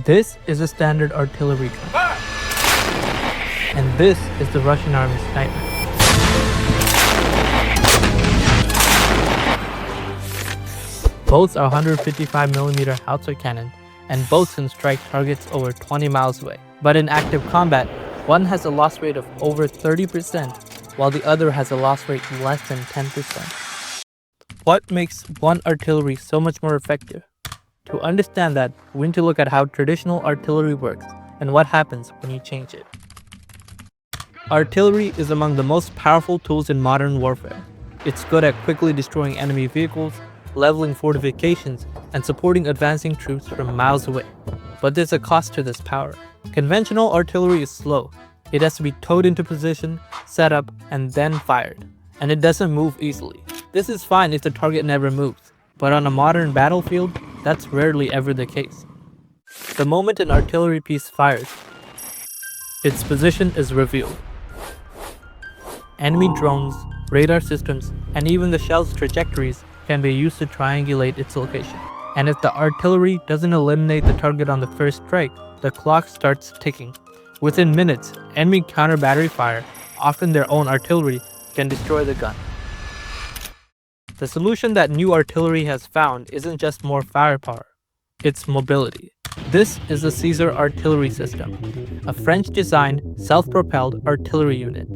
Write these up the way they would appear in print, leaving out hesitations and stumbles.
This is a standard artillery gun, and this is the Russian Army sniper. Both are 155mm howitzer cannon, and both can strike targets over 20 miles away. But in active combat, one has a loss rate of over 30%, while the other has a loss rate less than 10%. What makes one artillery so much more effective? To understand that, we need to look at how traditional artillery works and what happens when you change it. Artillery is among the most powerful tools in modern warfare. It's good at quickly destroying enemy vehicles, leveling fortifications, and supporting advancing troops from miles away. But there's a cost to this power. Conventional artillery is slow. It has to be towed into position, set up, and then fired. And it doesn't move easily. This is fine if the target never moves, but on a modern battlefield, that's rarely ever the case. The moment an artillery piece fires, its position is revealed. Enemy drones, radar systems, and even the shell's trajectories can be used to triangulate its location. And if the artillery doesn't eliminate the target on the first strike, the clock starts ticking. Within minutes, enemy counter-battery fire, often their own artillery, can destroy the gun. The solution that new artillery has found isn't just more firepower, it's mobility. This is the Caesar artillery system, a French-designed, self-propelled artillery unit.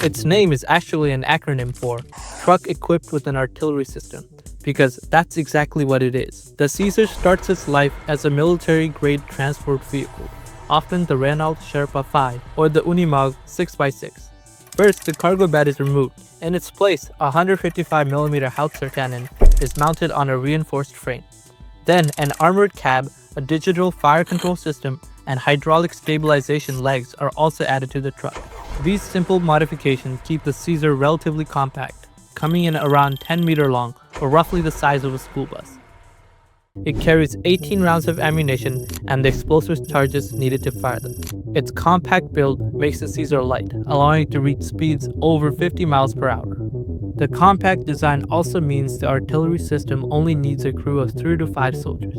Its name is actually an acronym for Truck Equipped with an Artillery System, because that's exactly what it is. The Caesar starts its life as a military-grade transport vehicle, often the Renault Sherpa 5 or the Unimog 6x6. First, the cargo bed is removed. In its place, a 155mm howitzer cannon is mounted on a reinforced frame. Then, an armored cab, a digital fire control system, and hydraulic stabilization legs are also added to the truck. These simple modifications keep the Caesar relatively compact, coming in around 10 meter long, or roughly the size of a school bus. It carries 18 rounds of ammunition and the explosive charges needed to fire them. Its compact build makes the Caesar light, allowing it to reach speeds over 50 miles per hour. The compact design also means the artillery system only needs a crew of 3 to 5 soldiers.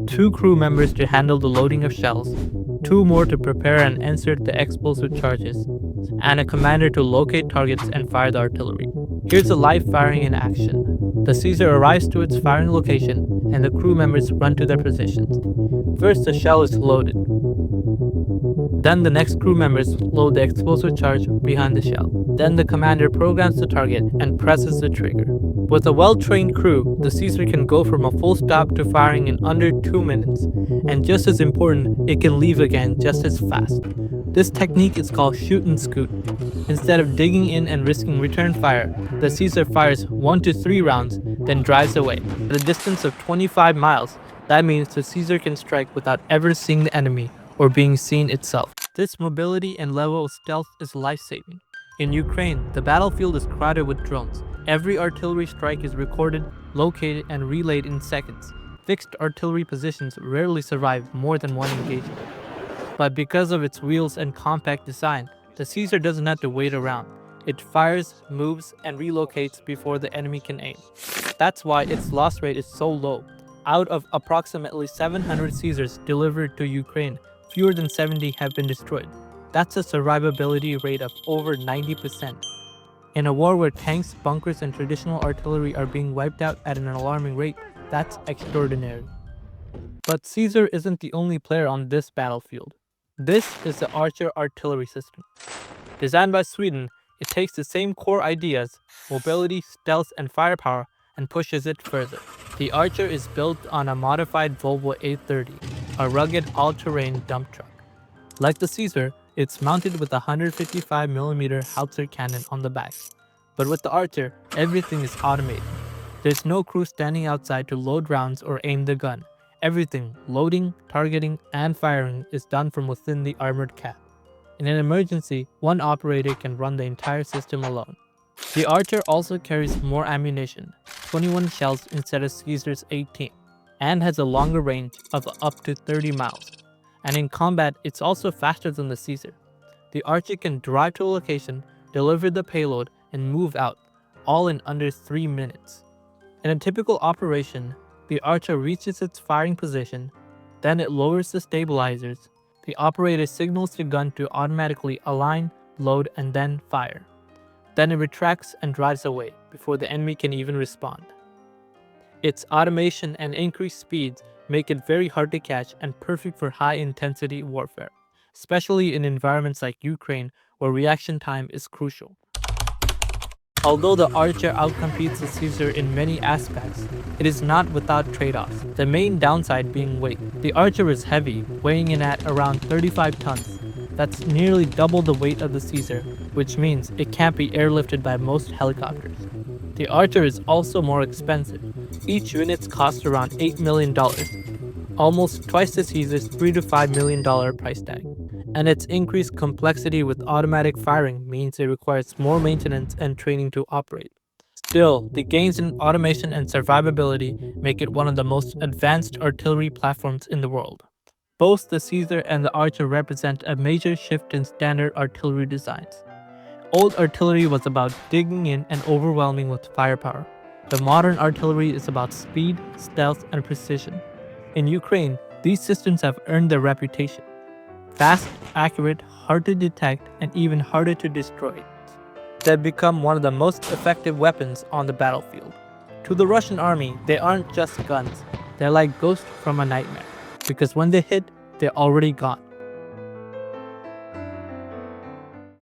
2 crew members to handle the loading of shells, 2 more to prepare and insert the explosive charges, and a commander to locate targets and fire the artillery. Here's the live firing in action. The Caesar arrives to its firing location, and the crew members run to their positions. First, the shell is loaded. Then the next crew members load the explosive charge behind the shell. Then the commander programs the target and presses the trigger. With a well-trained crew, the Caesar can go from a full stop to firing in under 2 minutes, and just as important, it can leave again just as fast. This technique is called shoot and scoot. Instead of digging in and risking return fire, the Caesar fires 1 to 3 rounds, then drives away. At a distance of 25 miles, that means the Caesar can strike without ever seeing the enemy or being seen itself. This mobility and level of stealth is life-saving. In Ukraine, the battlefield is crowded with drones. Every artillery strike is recorded, located, and relayed in seconds. Fixed artillery positions rarely survive more than one engagement. But because of its wheels and compact design, the Caesar doesn't have to wait around. It fires, moves, and relocates before the enemy can aim. That's why its loss rate is so low. Out of approximately 700 Caesars delivered to Ukraine, fewer than 70 have been destroyed. That's a survivability rate of over 90%. In a war where tanks, bunkers, and traditional artillery are being wiped out at an alarming rate, that's extraordinary. But Caesar isn't the only player on this battlefield. This is the Archer artillery system. Designed by Sweden, it takes the same core ideas, mobility, stealth, and firepower, and pushes it further. The Archer is built on a modified Volvo 830, a rugged all-terrain dump truck. Like the Caesar, it's mounted with a 155mm howitzer cannon on the back. But with the Archer, everything is automated. There's no crew standing outside to load rounds or aim the gun. Everything, loading, targeting, and firing, is done from within the armored cab. In an emergency, one operator can run the entire system alone. The Archer also carries more ammunition, 21 shells instead of Caesar's 18, and has a longer range of up to 30 miles. And in combat, it's also faster than the Caesar. The Archer can drive to a location, deliver the payload, and move out, all in under 3 minutes. In a typical operation, the Archer reaches its firing position, Then it lowers the stabilizers. The operator signals the gun to automatically align, load, and then fire. Then it retracts and drives away before the enemy can even respond. Its automation and increased speeds make it very hard to catch and perfect for high-intensity warfare, especially in environments like Ukraine where reaction time is crucial. Although the Archer outcompetes the Caesar in many aspects, it is not without trade-offs, the main downside being weight. The Archer is heavy, weighing in at around 35 tons. That's nearly double the weight of the Caesar, which means it can't be airlifted by most helicopters. The Archer is also more expensive. Each unit costs around $8 million, almost twice the Caesar's $3 to $5 million price tag. And its increased complexity with automatic firing means it requires more maintenance and training to operate. Still, the gains in automation and survivability make it one of the most advanced artillery platforms in the world. Both the Caesar and the Archer represent a major shift in standard artillery designs. Old artillery was about digging in and overwhelming with firepower. The modern artillery is about speed, stealth, and precision. In Ukraine, these systems have earned their reputation. Fast, accurate, hard to detect, and even harder to destroy. They've become one of the most effective weapons on the battlefield. To the Russian army, they aren't just guns. They're like ghosts from a nightmare. Because when they hit, they're already gone.